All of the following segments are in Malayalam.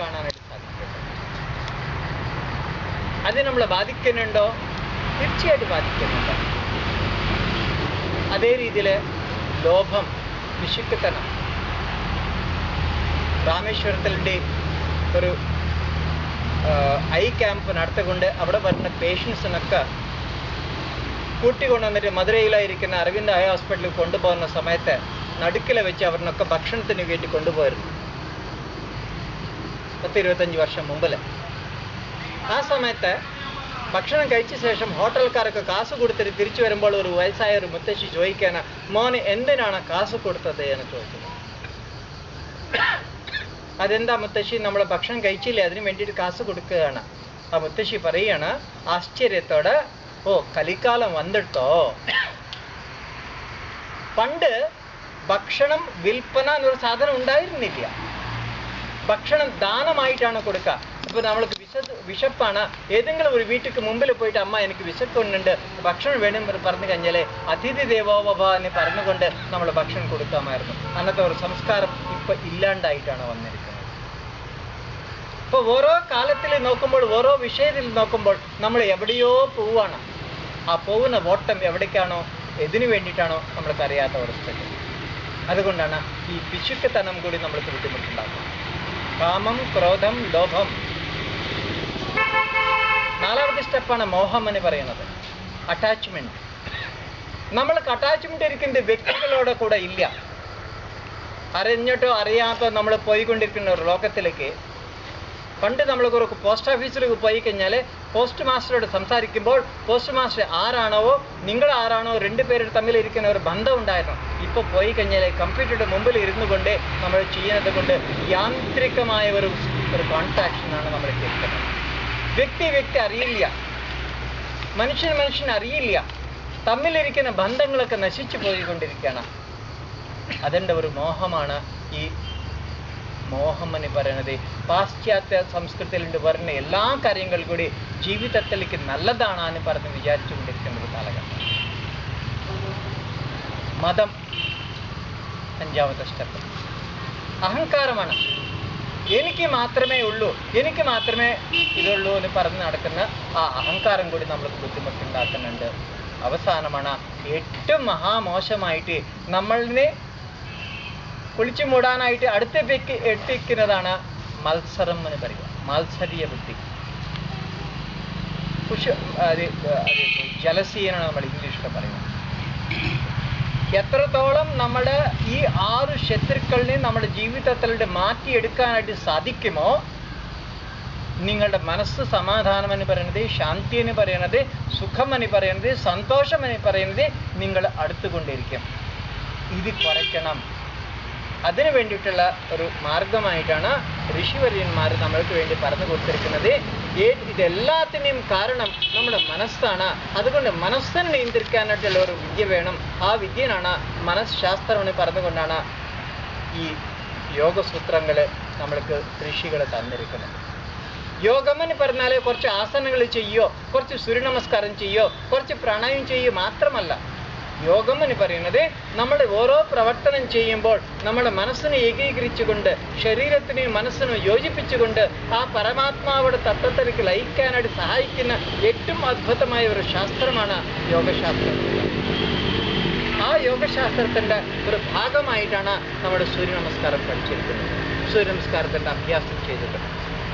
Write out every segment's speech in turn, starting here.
കാണാനായിട്ട് സാധിക്കും. അത് നമ്മളെ ബാധിക്കുന്നുണ്ടോ? തീർച്ചയായിട്ടും ബാധിക്കുന്നുണ്ട്. അതേ രീതിയിൽ ലോഭം, പിശുക്കുത്തനം. രാമേശ്വരത്തിൻ്റെ ഒരു ഐ ക്യാമ്പ് നടത്തിക്കൊണ്ട് അവിടെ വരുന്ന പേഷ്യൻസിനൊക്കെ കൂട്ടിക്കൊണ്ടുവന്നിട്ട് മധുരയിലായിരിക്കുന്ന അരവിന്ദ് ഐ ഹോസ്പിറ്റലിൽ കൊണ്ടുപോകുന്ന സമയത്ത് നടുക്കിൽ വെച്ച് അവരിനൊക്കെ ഭക്ഷണത്തിന് വേണ്ടി കൊണ്ടുപോയിരുന്നു 10-25 വർഷം മുമ്പിൽ. ആ സമയത്ത് ഭക്ഷണം കഴിച്ച ശേഷം ഹോട്ടൽക്കാരൊക്കെ കാശ് കൊടുത്തിട്ട് തിരിച്ചു വരുമ്പോൾ ഒരു വയസ്സായ ഒരു മുത്തശ്ശി ചോദിക്കാണ്, മോനെ എന്തിനാണ് കാശ് കൊടുത്തത് എന്ന് ചോദിച്ചത്. അതെന്താ മുത്തശ്ശി, നമ്മൾ ഭക്ഷണം കഴിച്ചില്ലേ, അതിന് വേണ്ടിയിട്ട് കാശ് കൊടുക്കുകയാണ്. ആ മുത്തശ്ശി പറയാണ് ആശ്ചര്യത്തോടെ, ഓ കലിക്കാലം വന്നിട്ടോ. പണ്ട് ഭക്ഷണം വിൽപ്പന എന്നൊരു സാധനം ഉണ്ടായിരുന്നില്ല. ഭക്ഷണം ദാനമായിട്ടാണ് കൊടുക്കുക. ഇപ്പോൾ നമ്മൾക്ക് വിശപ്പാണ്, ഏതെങ്കിലും ഒരു വീട്ടിലേക്ക് മുമ്പിൽ പോയിട്ട് അമ്മ എനിക്ക് വിശക്കുന്നുണ്ട്, ഭക്ഷണം വേണം പറഞ്ഞു കഴിഞ്ഞാൽ അതിഥി ദേവോഭവ എന്ന് പറഞ്ഞുകൊണ്ട് നമ്മൾ ഭക്ഷണം കൊടുക്കാമായിരുന്നു. അന്നത്തെ ഒരു സംസ്കാരം ഇപ്പം ഇല്ലാണ്ടായിട്ടാണ് വന്നിരിക്കുന്നത്. ഇപ്പോൾ ഓരോ കാലത്തിൽ നോക്കുമ്പോൾ, ഓരോ വിഷയത്തിൽ നോക്കുമ്പോൾ നമ്മൾ എവിടെയോ പോവുകയാണ്. ആ പോകുന്ന ഓട്ടം എവിടേക്കാണോ, എതിനു വേണ്ടിയിട്ടാണോ നമ്മൾക്ക് അറിയാത്ത അവസ്ഥയ്ക്ക്. അതുകൊണ്ടാണ് ഈ പിശുക്കുത്തനം കൂടി നമ്മൾക്ക് ബുദ്ധിമുട്ടുണ്ടാക്കുന്നത്. കാമം, ക്രോധം, ലോഭം. 4ാമത്തെ സ്റ്റെപ്പാണ് മോഹം എന്ന് പറയുന്നത്, അറ്റാച്ച്മെന്റ്. നമ്മൾക്ക് അറ്റാച്ച്മെന്റ് ഇരിക്കുന്നത് വ്യക്തികളോട് കൂടെ ഇല്ല. അറിഞ്ഞിട്ടോ അറിയാത്തോ നമ്മൾ പോയിക്കൊണ്ടിരിക്കുന്ന ഒരു ലോകത്തിലേക്ക്. പണ്ട് നമ്മൾ ഒരു പോസ്റ്റ് ഓഫീസിലേക്ക് പോയി കഴിഞ്ഞാൽ പോസ്റ്റ് മാസ്റ്ററോട് സംസാരിക്കുമ്പോൾ പോസ്റ്റ് മാസ്റ്റർ ആരാണോ നിങ്ങൾ ആരാണോ 2 പേരുടെ തമ്മിലിരിക്കുന്ന ഒരു ബന്ധം ഉണ്ടായിരുന്നു. ഇപ്പോൾ പോയി കഴിഞ്ഞാൽ കമ്പ്യൂട്ടറുടെ മുമ്പിൽ ഇരുന്നു കൊണ്ട് നമ്മൾ ചെയ്യുന്നത് കൊണ്ട് യാന്ത്രികമായ ഒരു കോൺടാക്ഷനാണ് നമ്മൾ കേൾക്കുന്നത്. വ്യക്തി അറിയില്ല, മനുഷ്യൻ അറിയില്ല. തമ്മിലിരിക്കുന്ന ബന്ധങ്ങളൊക്കെ നശിച്ചു പോയിക്കൊണ്ടിരിക്കുകയാണ്. അതിൻ്റെ ഒരു മോഹമാണ് ഈ മോഹം എന്ന് പറയുന്നത്. പാശ്ചാത്യ സംസ്കൃതിയിൽ വരുന്ന എല്ലാ കാര്യങ്ങൾ കൂടി ജീവിതത്തിലേക്ക് നല്ലതാണെന്ന് പറഞ്ഞ് വിചാരിച്ചുകൊണ്ടിരിക്കുന്ന ഒരു കാലഘട്ടം. മതം 5ാമത്തെ സ്റ്റെപ്പ്. അഹങ്കാരമാണ്. എനിക്ക് മാത്രമേ ഉള്ളൂ, എനിക്ക് മാത്രമേ ഇതുള്ളൂ എന്ന് പറഞ്ഞ് നടക്കുന്ന ആ അഹങ്കാരം കൂടി നമ്മൾക്ക് ബുദ്ധിമുട്ടുണ്ടാക്കുന്നുണ്ട്. അവസാനമാണ് ഏറ്റവും മഹാമോശമായിട്ട് നമ്മളിനെ കുളിച്ചു മൂടാനായിട്ട് അടുത്തേക്ക് എത്തിക്കുന്നതാണ് മത്സരം എന്ന് പറയുക, മാത്സര്യ ബുദ്ധി. ജലസീനാണ് നമ്മൾ ഇംഗ്ലീഷിൽ പറയുന്നത്. എത്രത്തോളം നമ്മുടെ ഈ 6 ശത്രുക്കളിനെ നമ്മുടെ ജീവിതത്തിലൂടെ മാറ്റിയെടുക്കാനായിട്ട് സാധിക്കുമോ, നിങ്ങളുടെ മനസ്സ് സമാധാനം എന്ന് പറയുന്നത്, ശാന്തി എന്ന് പറയുന്നത്, സുഖം എന്ന് പറയുന്നത്, സന്തോഷം എന്ന് പറയുന്നത് നിങ്ങൾ അടുത്തുകൊണ്ടിരിക്കും. ഇത് കുറയ്ക്കണം. അതിനു വേണ്ടിയിട്ടുള്ള ഒരു മാർഗമായിട്ടാണ് ഋഷിവര്യന്മാർ നമ്മൾക്ക് വേണ്ടി പറഞ്ഞു കൊടുത്തിരിക്കുന്നത്. ഇതെല്ലാത്തിനെയും കാരണം നമ്മുടെ മനസ്സാണ്. അതുകൊണ്ട് മനസ്സിനെ നിയന്ത്രിക്കാനായിട്ടുള്ള ഒരു വിദ്യ വേണം. ആ വിദ്യനാണ് മനഃശാസ്ത്രം എന്ന് പറഞ്ഞുകൊണ്ടാണ് ഈ യോഗസൂത്രങ്ങൾ നമ്മൾക്ക് ഋഷികൾ തന്നിരിക്കുന്നത്. യോഗം എന്ന് പറഞ്ഞാൽ കുറച്ച് ആസനങ്ങൾ ചെയ്യോ, കുറച്ച് സൂര്യനമസ്കാരം ചെയ്യോ, കുറച്ച് പ്രാണായാമം ചെയ്യോ മാത്രമല്ല. യോഗം എന്ന് പറയുന്നത് നമ്മൾ ഓരോ പ്രവർത്തനം ചെയ്യുമ്പോൾ നമ്മുടെ മനസ്സിനെ ഏകീകരിച്ചുകൊണ്ട് ശരീരത്തിനെയും മനസ്സിനും യോജിപ്പിച്ചുകൊണ്ട് ആ പരമാത്മാവുടെ തത്വത്തിലേക്ക് ലയിക്കാനായിട്ട് സഹായിക്കുന്ന ഏറ്റവും അദ്ഭുതമായ ഒരു ശാസ്ത്രമാണ് യോഗശാസ്ത്രം. ആ യോഗശാസ്ത്രത്തിൻ്റെ ഒരു ഭാഗമായിട്ടാണ് നമ്മുടെ സൂര്യനമസ്കാരം പഠിച്ചിരിക്കുന്നത്, സൂര്യനമസ്കാരത്തിൻ്റെ അഭ്യാസം ചെയ്തിട്ടുണ്ട്.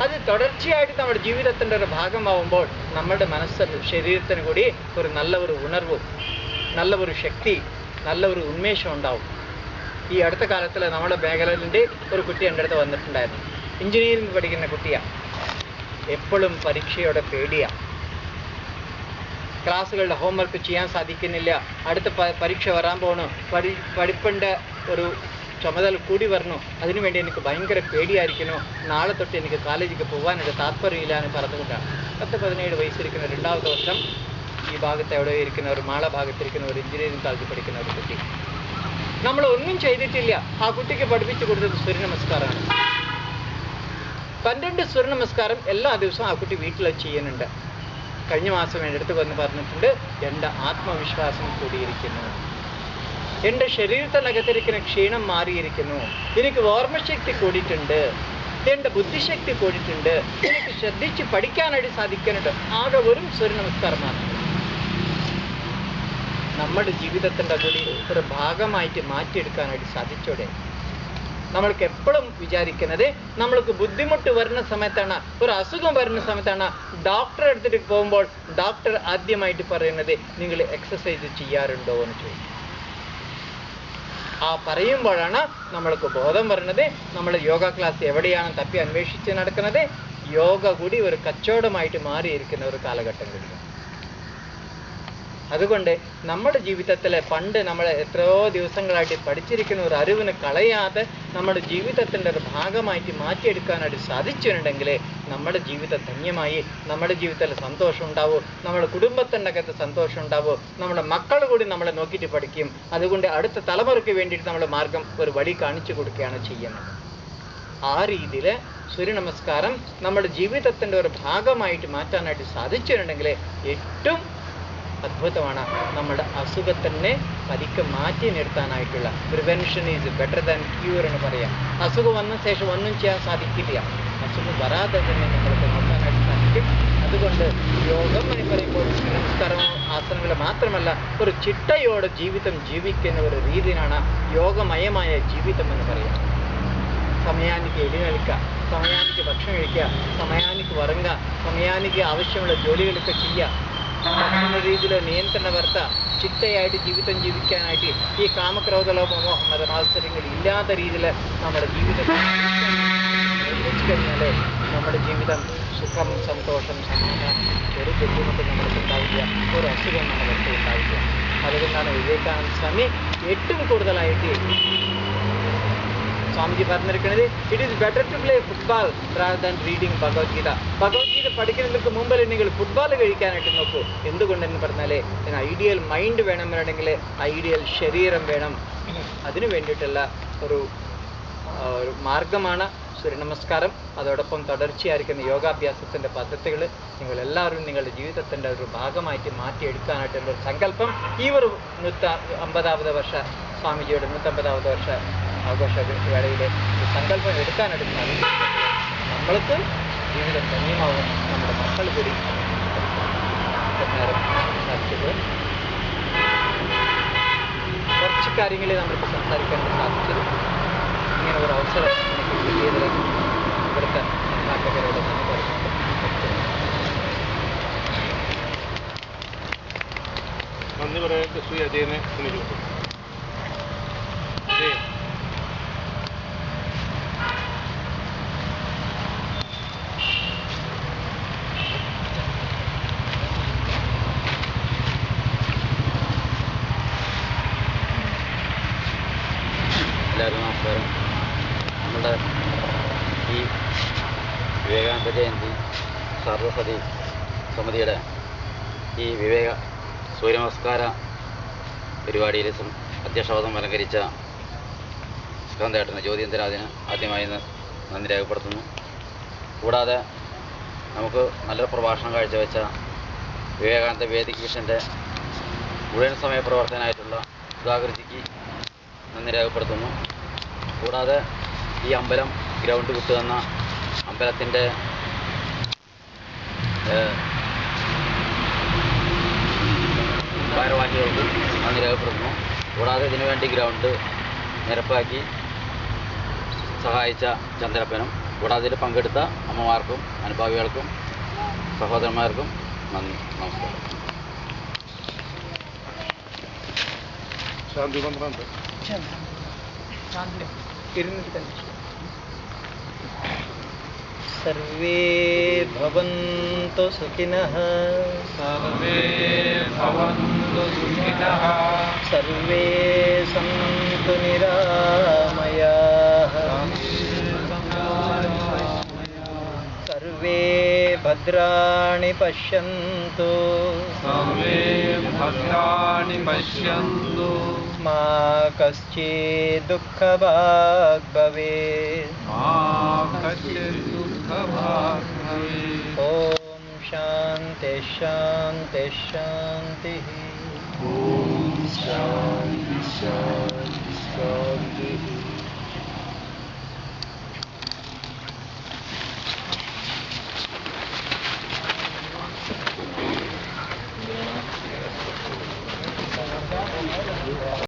അത് തുടർച്ചയായിട്ട് നമ്മുടെ ജീവിതത്തിൻ്റെ ഒരു ഭാഗമാവുമ്പോൾ നമ്മുടെ മനസ്സിന് ശരീരത്തിന് കൂടി ഒരു നല്ല ഒരു ഉണർവും നല്ല ഒരു ശക്തി, നല്ല ഒരു ഉന്മേഷം ഉണ്ടാവും. ഈ അടുത്ത കാലത്തിൽ നമ്മുടെ മേഖലയിൻ്റെ ഒരു കുട്ടി എൻ്റെ അടുത്ത് വന്നിട്ടുണ്ടായിരുന്നു. എഞ്ചിനീയറിംഗ് പഠിക്കുന്ന കുട്ടിയാണ്. എപ്പോഴും പരീക്ഷയുടെ പേടിയാണ്. ക്ലാസ്സുകളുടെ ഹോംവർക്ക് ചെയ്യാൻ സാധിക്കുന്നില്ല. അടുത്ത പരീക്ഷ വരാൻ പോകണു, പഠിപ്പിൻ്റെ ഒരു ചുമതല കൂടി വരണു, അതിനുവേണ്ടി എനിക്ക് ഭയങ്കര പേടിയായിരിക്കുന്നു, നാളെ തൊട്ട് എനിക്ക് കോളേജിലേക്ക് പോകാനൊരു താല്പര്യമില്ല എന്ന് പറഞ്ഞുകൊണ്ടാണ്. 10-17 വയസ്സിരിക്കുന്ന 2ാമത്തെ വർഷം ഈ ഭാഗത്ത് എവിടെ ഇരിക്കുന്ന ഒരു മാള ഭാഗത്തിരിക്കുന്ന ഒരു എഞ്ചിനീയറിംഗ് കോളേജിൽ പഠിക്കുന്ന ഒരു കുട്ടി. നമ്മൾ ഒന്നും ചെയ്തിട്ടില്ല. ആ കുട്ടിക്ക് പഠിപ്പിച്ചു കൊടുത്തത് സൂര്യനമസ്കാരമാണ്. 12 സൂര്യനമസ്കാരം എല്ലാ ദിവസവും ആ കുട്ടി വീട്ടിൽ ചെയ്യുന്നുണ്ട്. കഴിഞ്ഞ മാസം എൻ്റെ അടുത്ത് വന്ന് പറഞ്ഞിട്ടുണ്ട്, എൻ്റെ ആത്മവിശ്വാസം കൂടിയിരിക്കുന്നു, എൻ്റെ ശരീരത്തിനകത്തിരിക്കുന്ന ക്ഷീണം മാറിയിരിക്കുന്നു, എനിക്ക് ഓർമ്മശക്തി കൂടിയിട്ടുണ്ട്, എൻ്റെ ബുദ്ധിശക്തി കൂടിയിട്ടുണ്ട്, എനിക്ക് ശ്രദ്ധിച്ച് പഠിക്കാനായിട്ട് സാധിക്കുന്നുണ്ട്. ആകെ വെറും സൂര്യ നമസ്കാരം മാത്രം നമ്മുടെ ജീവിതത്തിൻ്റെ കൂടി ഒരു ഭാഗമായിട്ട് മാറ്റിയെടുക്കാനായിട്ട് സാധിച്ചോടെ? നമ്മൾക്ക് എപ്പോഴും വിചാരിക്കുന്നത്, നമ്മൾക്ക് ബുദ്ധിമുട്ട് വരുന്ന സമയത്താണ്, ഒരു അസുഖം വരുന്ന സമയത്താണ് ഡോക്ടറെ അടുത്തിട്ട് പോകുമ്പോൾ ഡോക്ടർ ആദ്യമായിട്ട് പറയുന്നത് നിങ്ങൾ എക്സസൈസ് ചെയ്യാറുണ്ടോ എന്ന് ചോദിക്കും. ആ പറയുമ്പോഴാണ് നമ്മൾക്ക് ബോധം വരുന്നത് നമ്മൾ യോഗ ക്ലാസ് എവിടെയാണ് തപ്പി അന്വേഷിച്ച് നടക്കുന്നത്. യോഗ കൂടി ഒരു കച്ചവടമായിട്ട് മാറിയിരിക്കുന്ന ഒരു കാലഘട്ടം കൂടിയാണ്. അതുകൊണ്ട് നമ്മുടെ ജീവിതത്തിൽ പണ്ട് നമ്മൾ എത്രയോ ദിവസങ്ങളായിട്ട് പഠിച്ചിരിക്കുന്ന ഒരു അറിവിനെ കളയാതെ നമ്മുടെ ജീവിതത്തിൻ്റെ ഒരു ഭാഗമായിട്ട് മാറ്റിയെടുക്കാനായിട്ട് സാധിച്ചിട്ടുണ്ടെങ്കിൽ നമ്മുടെ ജീവിതം ധന്യമായി, നമ്മുടെ ജീവിതത്തിൽ സന്തോഷം ഉണ്ടാവും, നമ്മുടെ കുടുംബത്തിൻ്റെ അകത്ത് സന്തോഷം ഉണ്ടാവും, നമ്മുടെ മക്കൾ കൂടി നമ്മളെ നോക്കിയിട്ട് പഠിക്കും. അതുകൊണ്ട് അടുത്ത തലമുറയ്ക്ക് വേണ്ടിയിട്ട് നമ്മൾ മാർഗം ഒരു വഴി കാണിച്ചു കൊടുക്കുകയാണ് ചെയ്യുന്നത്. ആ രീതിയിൽ സൂര്യ നമസ്കാരം നമ്മുടെ ജീവിതത്തിൻ്റെ ഒരു ഭാഗമായിട്ട് മാറ്റാനായിട്ട് സാധിച്ചിട്ടുണ്ടെങ്കിൽ ഏറ്റവും അത്ഭുതമാണ്. നമ്മുടെ അസുഖത്തിനെ പതുക്കെ മാറ്റി നിർത്താനായിട്ടുള്ള prevention is better than cure എന്ന് പറയാം. അസുഖം വന്ന ശേഷം ഒന്നും ചെയ്യാൻ സാധിക്കില്ല, അസുഖം വരാതെ തന്നെ നമ്മൾക്ക് നോക്കാനായിട്ട് സാധിക്കും. അതുകൊണ്ട് യോഗം എന്ന് പറയുമ്പോൾ നമസ്കാരമോ ആസനങ്ങൾ മാത്രമല്ല, ഒരു ചിട്ടയോടെ ജീവിതം ജീവിക്കുന്ന ഒരു രീതിയാണ് യോഗമയമായ ജീവിതം എന്ന് പറയാം. സമയാനിക്ക് എഴുന്നേൽക്കുക, സമയാനിക്ക് ഭക്ഷണം കഴിക്കുക, സമയാനിക്ക് ഉറങ്ങുക, സമയാനിക്ക് ആവശ്യമുള്ള ജോലികളൊക്കെ ചെയ്യുക, ഭക്ഷണ രീതിയിൽ നിയന്ത്രണം വരുത്തുക, ചിട്ടയായിട്ട് ജീവിതം ജീവിക്കാനായിട്ട് ഈ കാമക്രോധലോപമോ മത്സരങ്ങൾ ഇല്ലാത്ത രീതിയിൽ നമ്മുടെ ജീവിതം വെച്ച് കഴിഞ്ഞാൽ നമ്മുടെ ജീവിതം സുഖം, സന്തോഷം, സമാധാനം, ഒരു ബുദ്ധിമുട്ടും നമ്മൾക്ക് ഉണ്ടാവില്ല, ഒരു അസുഖം നമ്മൾക്ക് ഉണ്ടാവില്ല. അതുകൊണ്ടാണ് വിവേകാനന്ദ സ്വാമി ഏറ്റവും കൂടുതലായിട്ട് സ്വാമിജി പറഞ്ഞിരിക്കുന്നത്, it is better to play football rather than reading Bhagavadgita. Bhagavadgita പഠിക്കുന്നതിന് മുമ്പിൽ നിങ്ങൾ ഫുട്ബോൾ കഴിക്കാനായിട്ട് നോക്കൂ. എന്തുകൊണ്ടെന്ന് പറഞ്ഞാൽ ഐഡിയൽ മൈൻഡ് വേണമെന്നുണ്ടെങ്കിൽ ഐഡിയൽ ശരീരം വേണം. അതിനു വേണ്ടിയിട്ടുള്ള ഒരു മാർഗമാണ് സൂര്യനമസ്കാരം. അതോടൊപ്പം തുടർച്ചയായിരിക്കുന്ന യോഗാഭ്യാസത്തിൻ്റെ പദ്ധതികൾ നിങ്ങളെല്ലാവരും നിങ്ങളുടെ ജീവിതത്തിൻ്റെ ഒരു ഭാഗമായിട്ട് മാറ്റിയെടുക്കാനായിട്ടുള്ള ഒരു സങ്കല്പം ഈ ഒരു 150ാമത് വർഷ സ്വാമിജിയുടെ 150ാമത് വർഷ ആഘോഷ വേളയിൽ സങ്കല്പം എടുക്കാനായിട്ട് സാധിക്കും. നമ്മൾക്ക് ജീവിതം ധന്യമാവും, നമ്മുടെ മക്കൾ കൂടി നേരം സാധിച്ചത്. കുറച്ച് കാര്യങ്ങളെ നമ്മൾക്ക് സംസാരിക്കാൻ സാധിച്ചത്. ഇങ്ങനെ ഒരു അവസരം നമുക്ക് കിട്ടിയതിൽ ഇവിടുത്തെ നാട്ടുകാരോട് നന്ദി പറയുന്നുണ്ട്. നന്ദി പറയാൻ ശ്രീ അജയനെ ക്ഷണിച്ചു. എല്ലാവരും നമസ്കാരം. നമ്മുടെ ഈ വിവേകാനന്ദ ജയന്തി സർവസതി സമിതിയുടെ ഈ വിവേക സൂര്യനമസ്കാര പരിപാടിയിൽ അധ്യക്ഷപദം അലങ്കരിച്ച സ്കന്ദേട്ടന് ജ്യോതിന്ദ്രനാഥിന് ആദ്യമായി നന്ദി രേഖപ്പെടുത്തുന്നു. കൂടാതെ നമുക്ക് നല്ലൊരു പ്രഭാഷണം കാഴ്ചവെച്ച വിവേകാനന്ദ വേദിക് മിഷൻ്റെ മുഴുവൻ സമയ പ്രവർത്തകനായിട്ടുള്ള സുധാകർജിക്ക് നന്ദി രേഖപ്പെടുത്തുന്നു. കൂടാതെ ഈ അമ്പലം ഗ്രൗണ്ട് വിട്ടുതന്ന അമ്പലത്തിൻ്റെ ഭാരവാഹികൾക്കും നന്ദി രേഖപ്പെടുത്തുന്നു. കൂടാതെ ഇതിനുവേണ്ടി ഗ്രൗണ്ട് നിരപ്പാക്കി സഹായിച്ച ചന്ദ്രപ്പനും, കൂടാതെ ഇതിൽ പങ്കെടുത്ത അമ്മമാർക്കും അനുഭാവികൾക്കും സഹോദരന്മാർക്കും നന്ദി. നമസ്കാരം. ശാന്തി മന്ത്രമുണ്ട്. സർവേ ഭവന്തു സുഖിനഃ, സർവേ ഭവന്തു സുഖിനഃ, സർവേ സന്തു നിരാമയാഃ, സർവേ ഭദ്രാണി പശ്യന്തു, സർവേ ഭദ്രാണി പശ്യന്തു, മാ കശ്ചിത് ദുഃഖഭാഗ് ഭവേത്, മാ കശ്ചിത് ദുഃഖഭാഗ് ഭവേത്. ഓം ശാന്തി ശാന്തി ശാന്തി. ഓം ശാന്തി ശാന്തി ശാന്തി.